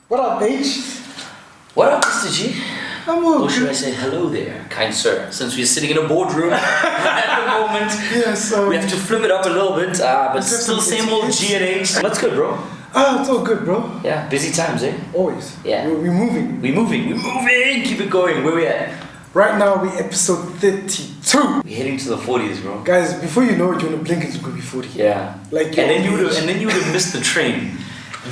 What up, H? What up, Mr. G? I'm all Or should good. I say hello there, kind sir, since we're sitting in a boardroom at the moment. Yes, We have to flip it up a little bit, but still same old G and H. What's good, bro? It's all good, bro. Yeah, busy times, eh? Always. Yeah. We're moving. We're moving, keep it going. Where we at? Right now, we're episode 32. We're heading to the 40s, bro. Guys, before you know it, you're gonna blink it's gonna be 40. Yeah. Like, and then you would have missed the train.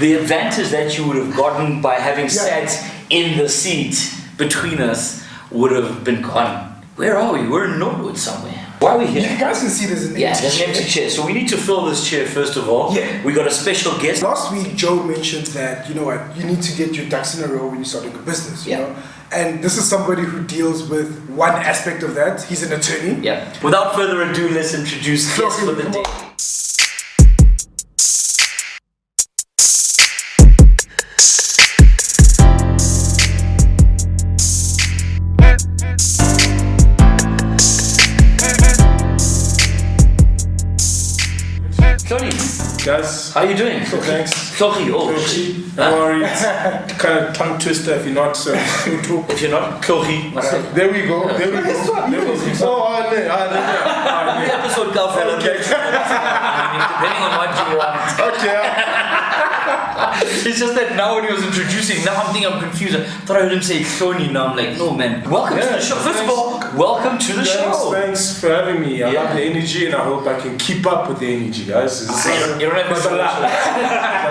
The advantage that you would have gotten by having sat in the seat between us would have been gone. Where are we? We're in Norwood somewhere. Why are we here? You guys can see there's an empty There's an empty chair. So we need to fill this chair first of all. Yeah. We got a special guest. Last week, Joe mentioned that, you know what, you need to get your ducks in a row when you're starting a business, you know? And this is somebody who deals with one aspect of that. He's an attorney. Yeah. Without further ado, let's introduce guest for the day. Guys, How you doing? thanks. Hlogi, Don't worry, it's kind of tongue twister if you're not so If you're not Hlogi, There we go. There we go. Oh, the episode go for depending on what you want. okay. It's just that now when he was introducing, now I'm confused. I thought I heard him say Sony, now I'm like, no man. Welcome to the show. First of all, welcome to the show. Thanks for having me. I love the energy and I hope I can keep up with the energy, guys. You don't have It's a lot. It's a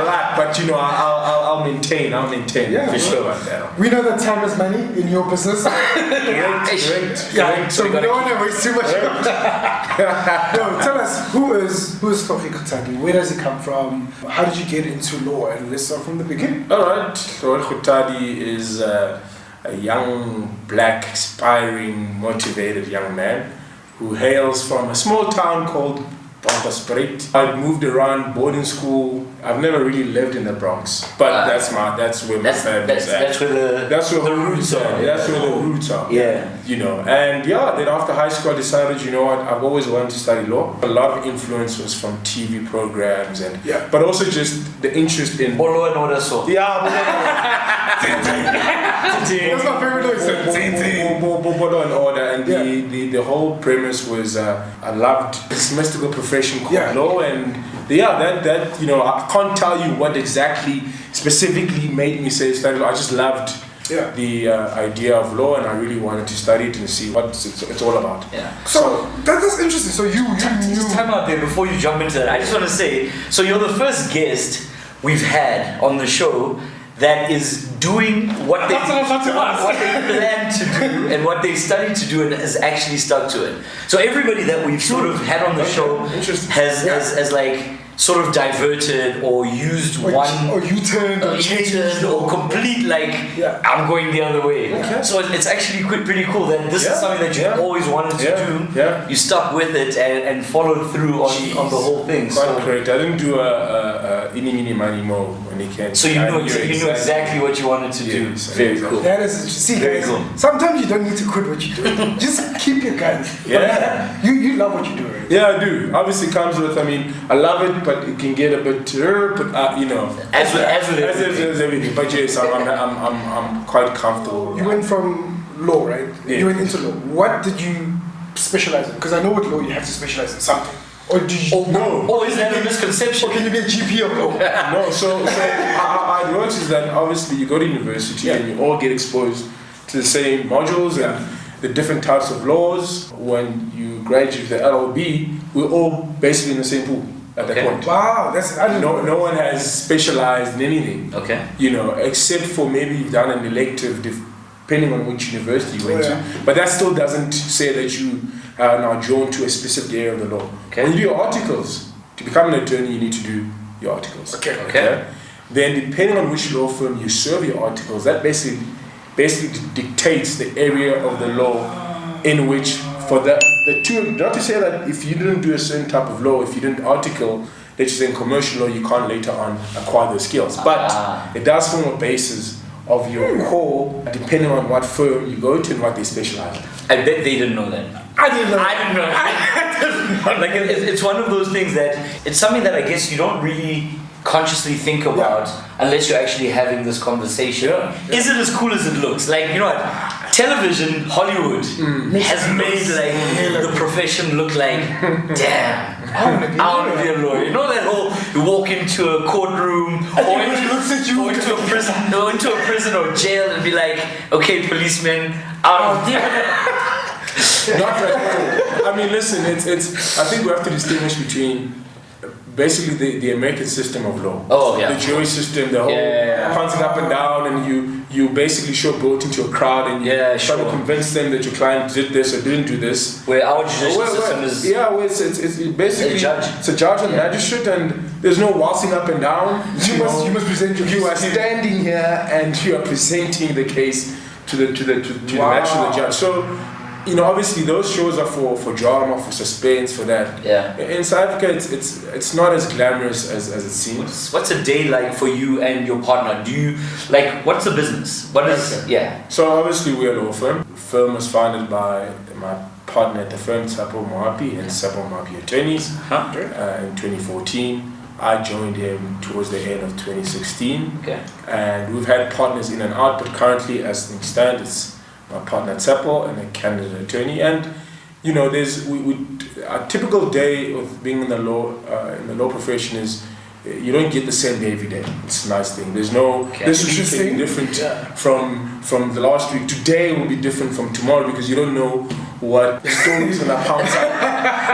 lot, but you know, I'll maintain. Yeah, for sure. We know that time is money in your business. Great. So we don't want to waste too much time. No, tell us, who is Hlogi Kgothadi? Where does he come from? How did you get into law? And let's start from the beginning. Alright, Hlogi Kgothadi is a young, black, aspiring, motivated young man who hails from a small town called Bronx. I've moved around boarding school. I've never really lived in the Bronx, but that's where my family's at. That's where the roots are. That's where the roots are. Yeah. You know, and then after high school I decided, you know what, I've always wanted to study law. A lot of influence was from TV programs but also just the interest in Law and Order. So That's my favorite noise. Law and Order, and the whole premise was I loved this mystical profession called law, and that you know, I can't tell you what exactly specifically made me say study law. I just loved the idea of law, and I really wanted to study it and see what it's all about. Yeah. So that's interesting. So you Just time out there before you jump into that. I just want to say, so you're the first guest we've had on the show that is doing what they plan to do and what they studied to do and has actually stuck to it. So everybody that we've sort of had on the show has like sort of diverted or used or U-turned or changed or complete I'm going the other way. So it's actually pretty cool that this is something that you've always wanted to do. Yeah. You stuck with it and followed through on the whole thing. Quite correct. I didn't do a mini money mo when it came. So you knew exactly what you wanted to do. Very cool. That is interesting. Very guys, cool. sometimes you don't need to quit what you're doing. Just keep your guns. Yeah. You love what you're doing. Right? Yeah, I do. Obviously, comes with. I mean, I love it, but it can get a bit, you know. As with everything. But yes, I'm quite comfortable. You went from law, right? Yeah. You went into law. What did you specialize in? Because I know with law you have to specialize in something. Or do you? No. Oh, is that a misconception? Or can you be a GP of law? No. So I noticed that obviously you go to university and you all get exposed to the same modules and the different types of laws. When you graduate the LLB, we're all basically in the same pool at that point. Wow, I didn't know. No one has specialized in anything. Okay. You know, except for maybe you've done an elective, depending on which university you went to. But that still doesn't say that you are now drawn to a specific area of the law. Okay. When you do your articles, to become an attorney, you need to do your articles. Okay. Then, depending on which law firm you serve your articles, that basically dictates the area of the law in which, for the two, not to say that if you didn't do a certain type of law, if you didn't article, let's say in commercial law, you can't later on acquire those skills. But it does form a basis of your core, depending on what firm you go to and what they specialize in. I bet they didn't know that. I didn't know. Like it's one of those things that it's something that I guess you don't really consciously think about unless you're actually having this conversation. Is it as cool as it looks? Like, you know what? Television, Hollywood has made like the profession look like, damn, I want to be a lawyer. You know that whole, you walk into a courtroom or into a prison or jail and be like, okay, policeman, out of Not right. I mean, listen, it's. I think we have to distinguish between basically the American system of law. Oh yeah. The jury system, the whole pouncing up and down, and you basically showboat into a crowd and you try to convince them that your client did this or didn't do this. Where our judicial system is well, it's basically a judge. It's a judge and magistrate, and there's no waltzing up and down. You must present your case. You are standing here and you are presenting the case to the actual judge. So, you know, obviously those shows are for drama, for suspense, for that. Yeah. In South Africa, it's not as glamorous as it seems. What's a day like for you and your partner? Do you like, what's the business? What is So obviously we're a law firm. The firm was founded by my partner at the firm, Tshepo Mohapi and Tshepo Mohapi attorneys in 2014. I joined him towards the end of 2016. Okay. And we've had partners in and out, but currently as things stand, it's my partner Tshepo and a candidate attorney. And you know, there's a typical day of being in the law profession is you don't get the same day every day. It's a nice thing. There's no this week will be different from the last week. Today will be different from tomorrow because you don't know what stories gonna pounce out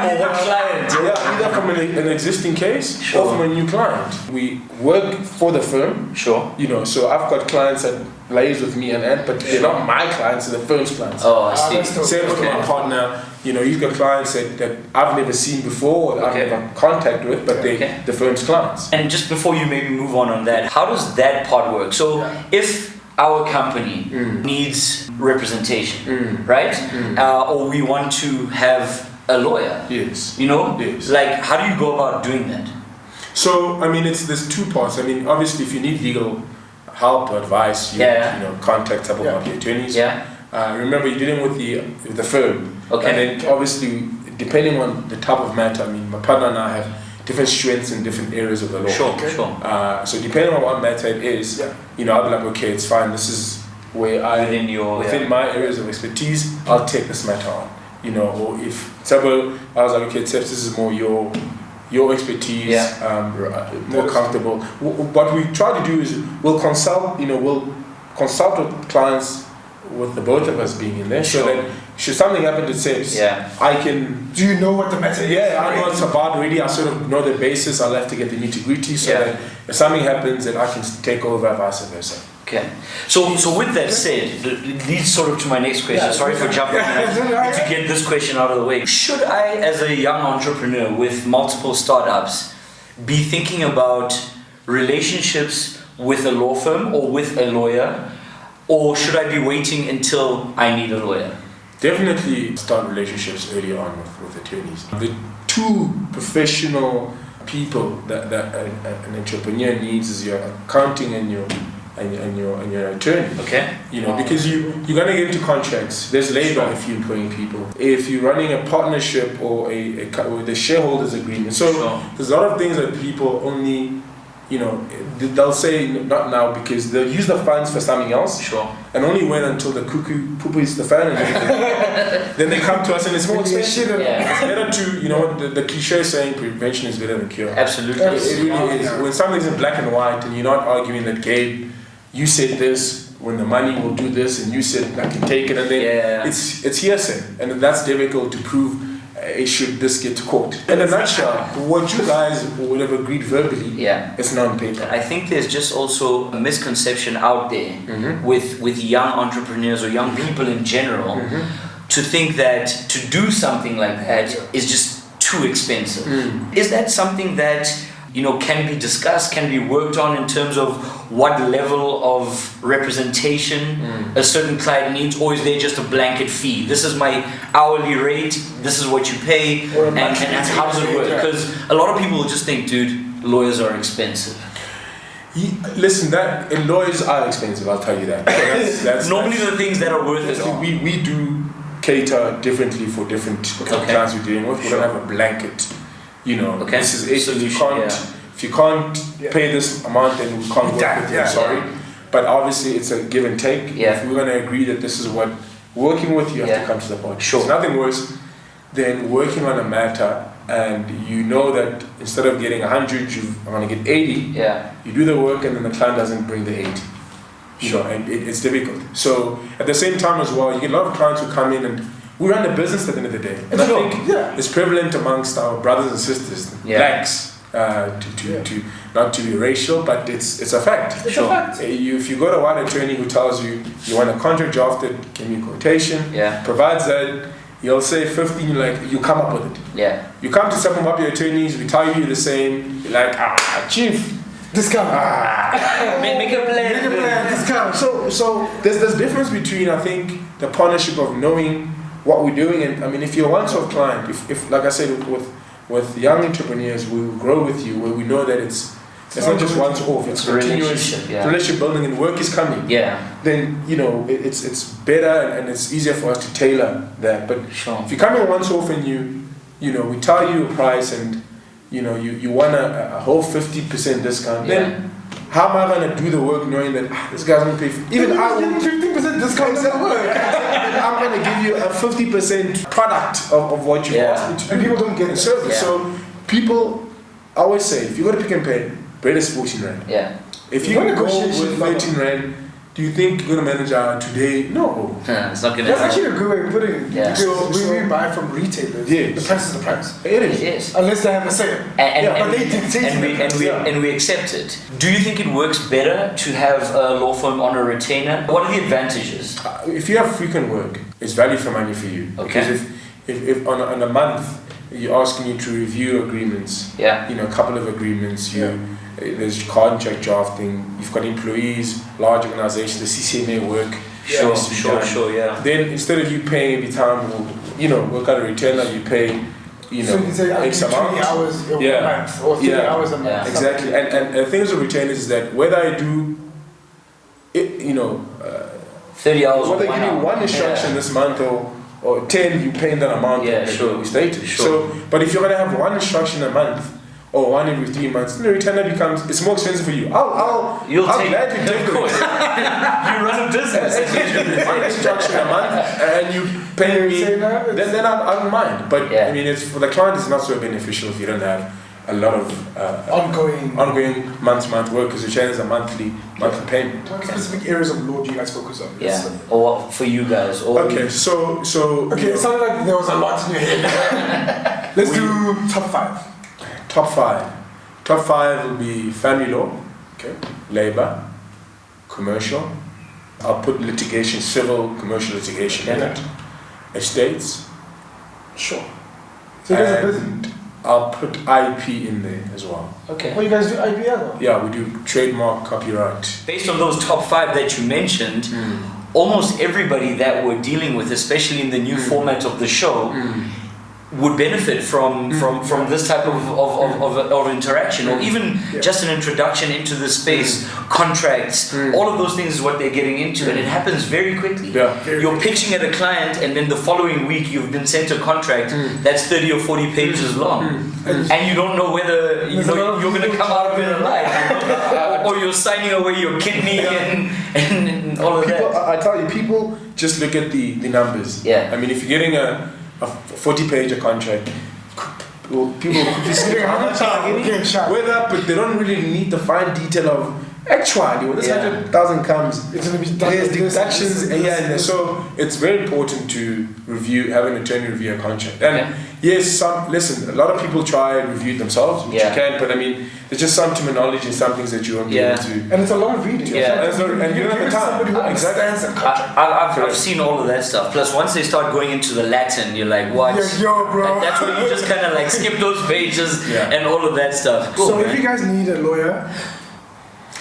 or what client. Either from an existing case or from a new client. We work for the firm. Sure. You know, so I've got clients that liaise with me and but they're not my clients, they're the firm's clients. Oh, I see. Same with my partner. You know, he's got clients that I've never seen before, or I've never contact with, but they're the firm's clients. And just before you maybe move on that, how does that part work? So if our company needs representation, right? Or we want to have a lawyer. Yes. You know? Yes. Like, how do you go about doing that? So, I mean, there's two parts. I mean, obviously, if you need legal help or advice, you know, contact Tshepo Mohapi attorneys. Remember, you're dealing with the firm. Okay. And then, obviously, depending on the type of matter, I mean, my partner and I have different strengths in different areas of the law. Sure. So depending on what matter it is, you know, I'll be like, okay, it's fine. This is where within my areas of expertise, I'll take this matter on. You know, or if Tshepo, I was like, okay, Tshepo, this is more your expertise, more comfortable. What we try to do is we'll consult with clients with the both of us being in there, so that should something happen to Tshepo, I can. Do you know what the matter is? Yeah, I know what it's about already. I sort of know the basis. I'll have to get the nitty-gritty, so that if something happens, then I can take over, vice versa. Okay. So with that said, it leads sort of to my next question. Sorry for jumping in. To get this question out of the way. Should I, as a young entrepreneur with multiple startups, be thinking about relationships with a law firm or with a lawyer? Or should I be waiting until I need a lawyer? Definitely start relationships early on with attorneys. The two professional people that an entrepreneur needs is your accounting and your attorney. Okay. You know, because you're gonna get into contracts. There's labor if you're employing people. If you're running a partnership or the shareholders agreement. So there's a lot of things that people only, you know, they'll say not now because they'll use the funds for something else. Sure. And only wait until the cuckoo poo-poos the fan and everything. Then they come to us and it's more expensive. It's better to, you know, the cliche saying prevention is better than cure. Absolutely. It really is. When something's in black and white and you're not arguing that, Gabe, you said this, when the money will do this, and you said I can take it, and then it's hearsay. And that's difficult to prove. Should this get to court? In a nutshell, what you guys would have agreed verbally, it's not on paper. I think there's just also a misconception out there with young entrepreneurs or young people in general to think that to do something like that is just too expensive. Is that something that, you know, can be discussed, can be worked on in terms of what level of representation a certain client needs, or is there just a blanket fee? This is my hourly rate, this is what you pay, and how does it work? Because a lot of people will just think, dude, lawyers are expensive. Listen, lawyers are expensive, I'll tell you that. That's normally the things that are worth it. We do cater differently for different clients we're dealing with. We don't have a blanket. You know, this is if if you can't pay this amount, then we can't work with you. Sorry. But obviously, it's a give and take. Yeah. If we're going to agree that this is what working with, you have to come to the party. Sure. There's nothing worse than working on a matter and you know that instead of getting 100, you're going to get 80. Yeah. You do the work and then the client doesn't bring the 80. You know, and it's difficult. So at the same time as well, you get a lot of clients who come in and we run a business at the end of the day. And I think it's prevalent amongst our brothers and sisters, blacks, to not to be racial, but it's a fact. It's a fact. If you go to one attorney who tells you you want a contract drafted, give me a quotation, provides that, he'll say 15, you're like, you come up with it. Yeah. You come to Tshepo Mohapi attorneys, we tell you the same, you're like, chief, discount. Make a plan. Make a plan. Discount. So there's difference between, I think, the partnership of knowing what we're doing, and I mean, if you're a once-off client, if like I said, with young entrepreneurs, we will grow with you, where we know that it's not just once off, it's continuous relationship building and work is coming. Yeah. Then it's better and it's easier for us to tailor that. But if you come in once off and we tell you a price and you want a whole 50% discount, then how am I gonna do the work knowing that this guy's gonna pay even I will 50% discount doesn't work. I'm gonna give you a 50% product of what you asked me to do. And people don't get the service. So people always say, if you go to Pick and Pay, bread is 14 rand. Yeah. If you go with 13 rand, do you think you're gonna manage today? No. It's not gonna. That's actually a good way of putting it. Yeah. Because when we buy from retailers, the price is the price. It is. Yes. Unless they have a sale. But they dictate and we accept it. Do you think it works better to have a law firm on a retainer? What are the advantages? If you have frequent work, it's value for money for you. Okay. Because if on a month you're asking you to review agreements, a couple of agreements, there's contract drafting, you've got employees, large organizations, the CCMA work. Sure. Then instead of you paying every time, work out a retainer, you pay, so you can say X amount. 20 hours a month or 30 hours a month. Yeah. Exactly. And the thing with retainers is that whether I do, 30 hours whether I give you one instruction this month or 10, you pay that amount. We stated. So, but if you're gonna have one instruction a month or one every 3 months, then the retainer it's more expensive for you. I'll gladly take it. You run a business. One instruction a month and you pay me, then I don't mind. But I mean, it's for the client, it's not so beneficial if you don't have a lot of ongoing month work, because retainers are monthly payment. What specific areas of law do you guys focus on? Or for you guys? Or okay, so it sounded like there was a lot in your head. Let's do top 5. Top 5 will be family law, labor, commercial. I'll put litigation, civil, commercial litigation in it. Estates. Sure. So you guys are busy. I'll put IP in there as well. Okay. Oh, you guys do IP as well? Yeah, we do trademark, copyright. Based on those top 5 that you mentioned, almost everybody that we're dealing with, especially in the new format of the show, would benefit from this type of interaction, or even just an introduction into the space, contracts, all of those things is what they're getting into, and it happens very quickly. You're pitching at a client, and then the following week you've been sent a contract that's 30 or 40 pages long, and you don't know whether you're going to come out of it alive, or you're signing away your kidney and all of that. I tell you, people just look at the numbers. I mean, if you're getting a 40-page contract, people quickly say how much are you getting, but they don't really need the fine detail of actually when this 100,000 comes, it's going to be there's deductions, so it's very important to have an attorney review a contract. And yes, listen, a lot of people try and review it themselves, which you can, but I mean, there's just some terminology and some things that you won't be able to. And it's a lot of reading. And you don't have the time. Somebody who understands the contract. I've seen all of that stuff. Plus, once they start going into the Latin, you're like, what? Bro. And that's where you just kind of like skip those pages and all of that stuff. Cool, so if you guys need a lawyer,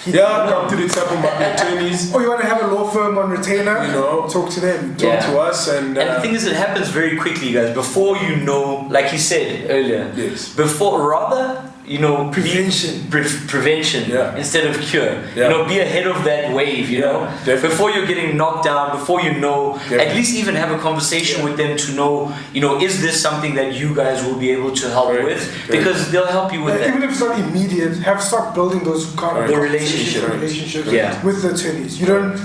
come to the Tshepo Mohapi attorneys. Or you want to have a law firm on retainer, talk to them, talk to us. And the thing is, it happens very quickly, guys. Before you know, like you said earlier, before prevention instead of cure. Be ahead of that wave. Before you're getting knocked down, before at least even have a conversation with them to know, is this something that you guys will be able to help with? Because they'll help you with that. Even if it's not immediate, start building those kind of relationships with the attorneys. You don't,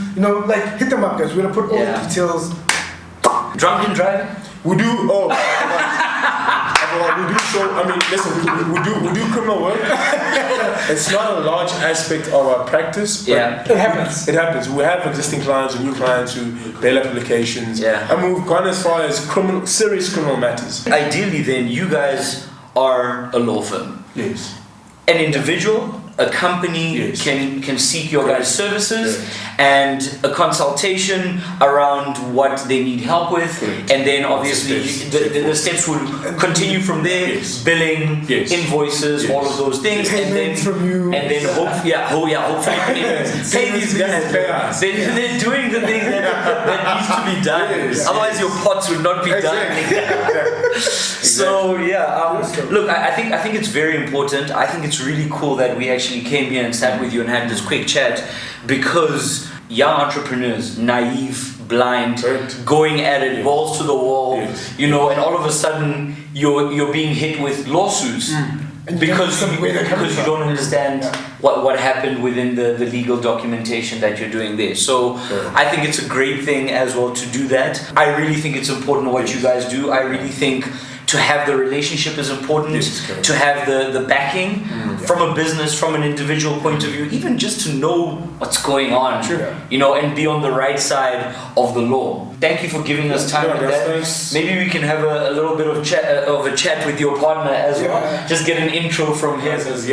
hit them up, guys. We're gonna put all the details. Drunken driving? We do. We do show. Listen. We do criminal work. It's not a large aspect of our practice, but it happens. It happens. We have existing clients and new clients who bail applications. We've gone as far as serious criminal matters. Ideally, then you guys are a law firm. Yes. An individual, a company can seek your guys' services and a consultation around what they need help with, and then obviously the steps will continue from there. Billing, invoices, all of those things, and then hopefully pay these guys. They're doing the thing that needs to be done. Otherwise, your pots would not be done. So look, I think it's very important. I think it's really cool that we actually came here and sat with you and had this quick chat, because young entrepreneurs, naive, blind, going at it, balls to the wall, and all of a sudden you're being hit with lawsuits because you don't understand what happened within the legal documentation that you're doing there. So I think it's a great thing as well to do that. I really think it's important what you guys do. I really think to have the relationship is important, to have the backing from a business, from an individual point of view, even just to know what's going on, and be on the right side of the law. Thank you for giving us time with that. Maybe we can have a little bit of a chat with your partner as well. Just get an intro from him. As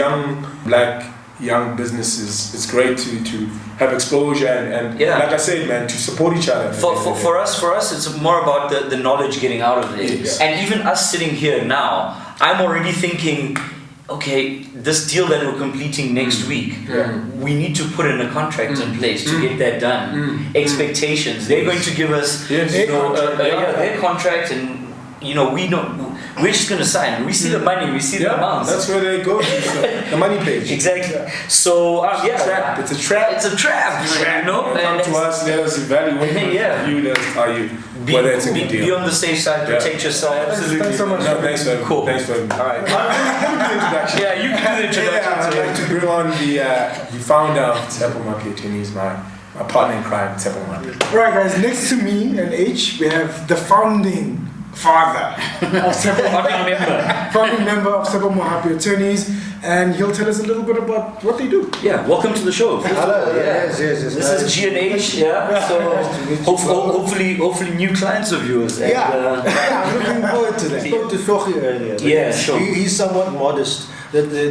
young businesses, it's great to have exposure and like I said, man, to support each other. For us, it's more about the knowledge getting out of it. And even us sitting here now, I'm already thinking, okay, this deal that we're completing next week, we need to put in a contract in place to get that done. Expectations. They're going to give us their contract, and we know. We're just going to sign. We see the money, we see the amounts. That's where they go to, the money page. Exactly. So, It's a trap. It's a trap. Come to us, let us evaluate you, let us tell you whether it's a good deal. Be on the safe side, protect yourself. Absolutely. Thanks so much. No, thanks for having me. Cool. Thanks for having me. All right. Introduction. Yeah, you can do the introduction. I'd like to bring on the founder of Tshepo Mohapi. He's my partner in crime, Tshepo Mohapi. Alright guys, next to me and H, we have the founding father of founding member of Tshepo Mohapi Attorneys, and he'll tell us a little bit about what they do. Yeah, welcome to the show. Hello, yes. This is G&H, so hopefully new clients of yours. And, I'm looking forward to that. I spoke to Hlogi earlier. Yeah, sure. He's somewhat modest. The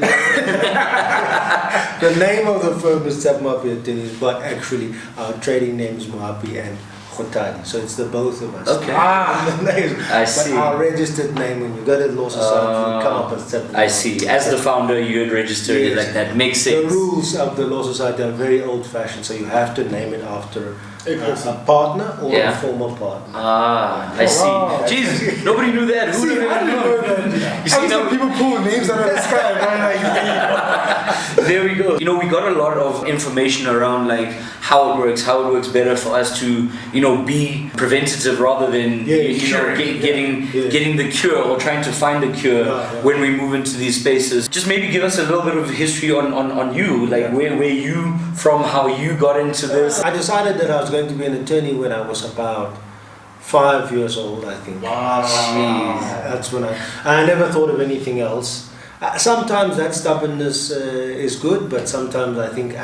name of the firm is Tshepo Mohapi Attorneys, but actually our trading name is Mohapi and Kgothadi, so it's the both of us. Okay. I see. But our registered name, when you go to the law society, you come up as Tshepo. I see. As the founder, you had registered it like that. Makes sense. The rules of the law society are very old-fashioned, so you have to name it after a partner or a former partner. I see. Jeez, nobody knew that. Who would have known? You see, some people pull names out of the sky, There we go. We got a lot of information around how it works better for us to, be preventative rather than getting the cure or trying to find the cure when we move into these spaces. Just maybe give us a little bit of history on you, where you from, how you got into this. I decided that I was going to be an attorney when I was about 5 years old, I think. Wow. That's when I never thought of anything else. Sometimes that stubbornness is good, but sometimes I think,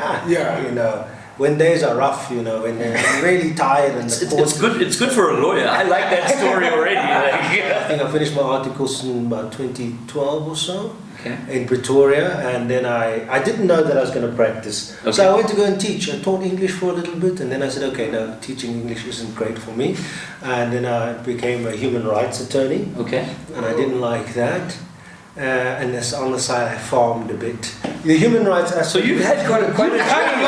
when days are rough, when they're really tired and it's good for a lawyer. I like that story already. I think I finished my articles in about 2012 or so. In Pretoria, and then I didn't know that I was going to practice. So I went to go and teach. I taught English for a little bit, and then I said, okay, no, teaching English isn't great for me. And then I became a human rights attorney. And I didn't like that. and this, on the side I farmed a bit. The human rights aspect. So you've had quite a journey.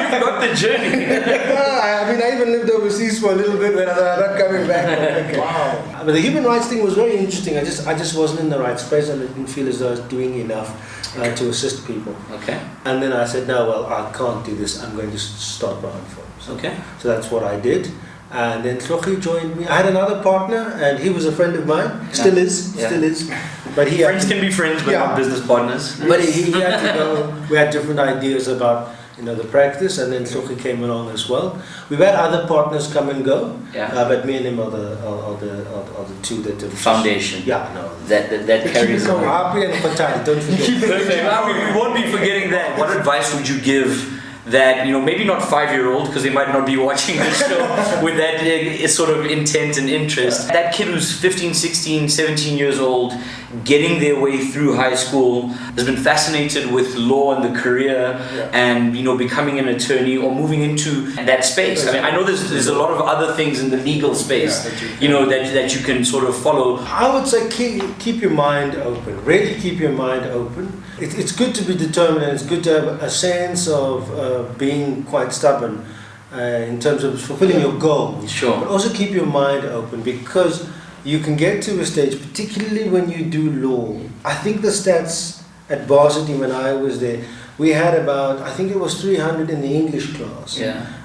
You've got the journey. I mean, I even lived overseas for a little bit when I thought, I'm not coming back. Okay. Wow. But the human rights thing was very interesting. I just wasn't in the right space. I didn't feel as though I was doing enough to assist people. Okay. And then I said, no, well, I can't do this. I'm going to start my own firm. Okay. So that's what I did. And then Hlogi joined me. I had another partner, and he was a friend of mine. Still is. But he friends can be friends, but not business partners. But he had to go. We had different ideas about the practice, and then Hlogi came along as well. We've had other partners come and go, but me and him are the two that did foundation. That carries on. Mohapi and Kgothadi, don't forget. Perfect. We won't be forgetting that. What advice would you give? That, maybe not 5-year-old, because they might not be watching this show with that sort of intent and interest. That kid who's 15, 16, 17 years old, getting their way through high school, has been fascinated with law and the career, and becoming an attorney or moving into that space. I mean, I know there's a lot of other things in the legal space, that you can sort of follow. I would say keep your mind open. Really keep your mind open. It's good to be determined, and it's good to have a sense of being quite stubborn in terms of fulfilling your goals. Sure. But also keep your mind open, because you can get to a stage, particularly when you do law. I think the stats at varsity when I was there, we had about, I think it was 300 in the English class,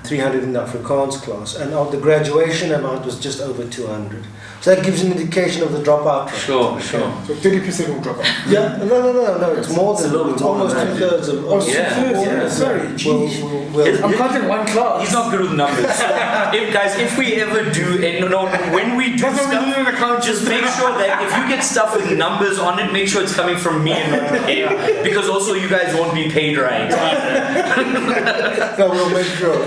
300 in the Afrikaans class, and the graduation amount was just over 200. So that gives an indication of the dropout rate. Sure. So 30% will drop out. Yeah, no, it's more than, it's almost 2/3 of. Oh, 2/3, sorry, geez. I'm counting one class. He's not good with numbers. So if we ever do, when we do stuff, just make sure that if you get stuff with numbers on it, make sure it's coming from me and not him, because also you guys won't be paid right. No, we'll make sure.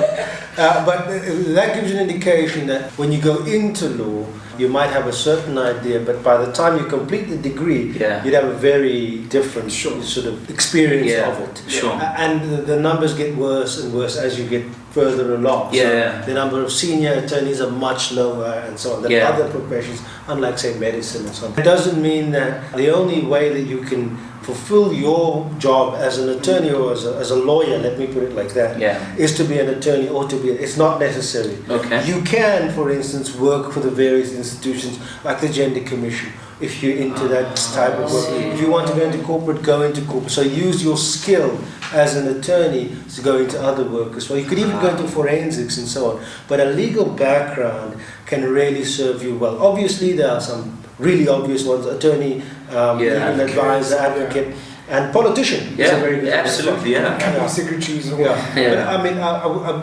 But that gives you an indication that when you go into law, you might have a certain idea, but by the time you complete the degree, you'd have a very different sort of experience of it. Sure. And the numbers get worse and worse as you get further along. So the number of senior attorneys are much lower and so on than other professions, unlike, say, medicine or something. It doesn't mean that the only way that you can fulfill your job as an attorney or as a lawyer, let me put it like that, is to be an attorney or to be. It's not necessary. Okay. You can, for instance, work for the various institutions like the Gender Commission, if you're into that type of work. If you want to go into corporate, go into corporate. So use your skill as an attorney to go into other work as well. You could even go into forensics and so on. But a legal background can really serve you well. Obviously, there are some really obvious ones: attorney, legal advisor, advocate, and politician. Yeah, is a very good absolutely. Company secretaries. But I mean,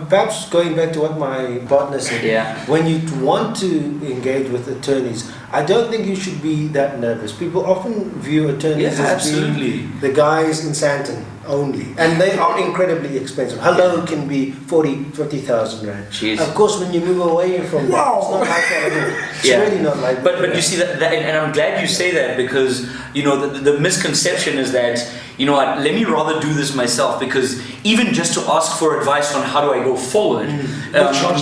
perhaps going back to what my partner said, when you want to engage with attorneys, I don't think you should be that nervous. People often view attorneys as being the guys in Sandton only, and they are incredibly expensive. Hello can be 50,000 rand. Jeez. Of course, when you move away from that, it's not like that at all. It's really not like that. But you see that, and I'm glad you say that, because the misconception is that let me rather do this myself, because even just to ask for advice on how do I go forward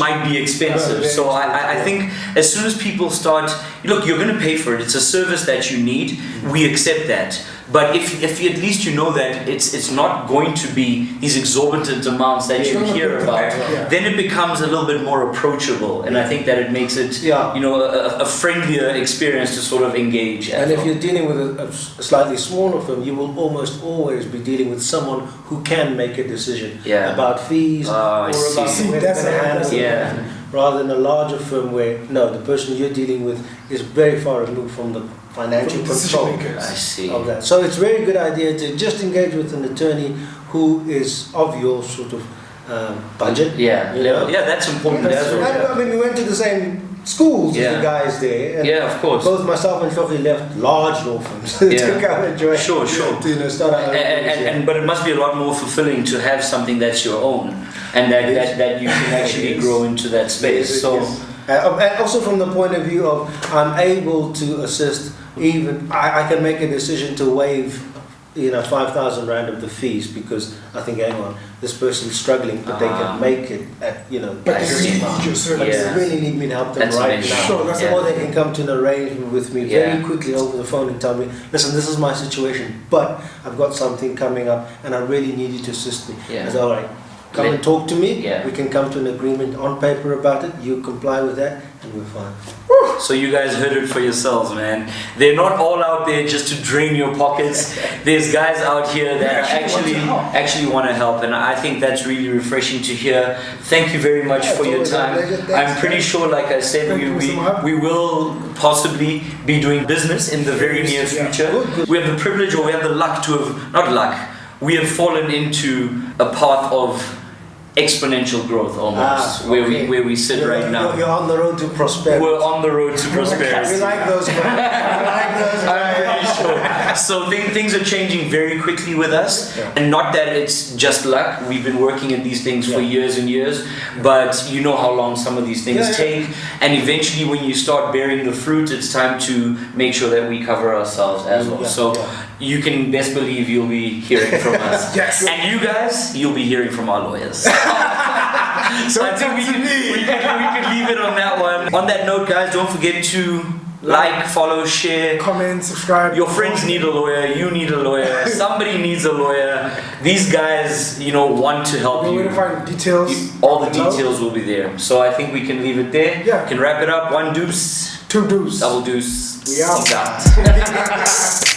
might be expensive. So I think as soon as people start, look, you're going to pay for it. It's a service that you need. We accept that. But if at least you know that it's not going to be these exorbitant amounts that you hear about, then it becomes a little bit more approachable, and I think that it makes it a friendlier experience to sort of engage. And if you're dealing with a slightly smaller firm, you will almost always be dealing with someone who can make a decision about fees or about where they're going to handle it. Rather than a larger firm where the person you're dealing with is very far removed from the financial control of that. So it's a very good idea to just engage with an attorney who is of your sort of budget. That's important as well. I mean, we went to the same schools with the guys there. And of course. Both myself and Hlogi left large law firms to come and join. Sure. To start our own but it must be a lot more fulfilling to have something that's your own, and that you can actually grow into that space. And also from the point of view of I'm able to assist, even I can make a decision to waive 5,000 rand of the fees because I think, hang on, this person's struggling, but they can make it at, But this they need amount. your service. They really need me to help them That's right amazing. now. Sure, that's Or they can come to an arrangement with me very Yeah. quickly over the phone and tell me, listen, this is my situation, but I've got something coming up and I really need you to assist me. Yeah. I said, all right, come and talk to me. Yeah. We can come to an agreement on paper about it. You comply with that and we're fine. So you guys heard it for yourselves, man. They're not all out there just to drain your pockets. There's guys out here that actually want to help, and I think that's really refreshing to hear. Thank you very much for your time. I'm pretty sure, like I said, we will possibly be doing business in the very near future. We have the privilege, or we have the luck to have, not luck, we have fallen into a path of exponential growth almost, where we sit right now. You're on the road to prosperity. We're on the road to prosperity. We like those guys. I'm pretty sure. So things are changing very quickly with us, and not that it's just luck. We've been working at these things for years and years, but you know how long some of these things take, and eventually when you start bearing the fruit, it's time to make sure that we cover ourselves as well. So you can best believe you'll be hearing from us. Yes. And you guys, you'll be hearing from our lawyers. So I think we can leave it on that one. On that note, guys, don't forget to like, follow, share, comment, subscribe. Your friends need a lawyer, you need a lawyer, somebody needs a lawyer. These guys, want to help you. We're going to find details. All the details will be there. So I think we can leave it there. Yeah. Can wrap it up. 1 deuce. 2 deuce. Double deuce. We out. Peace out.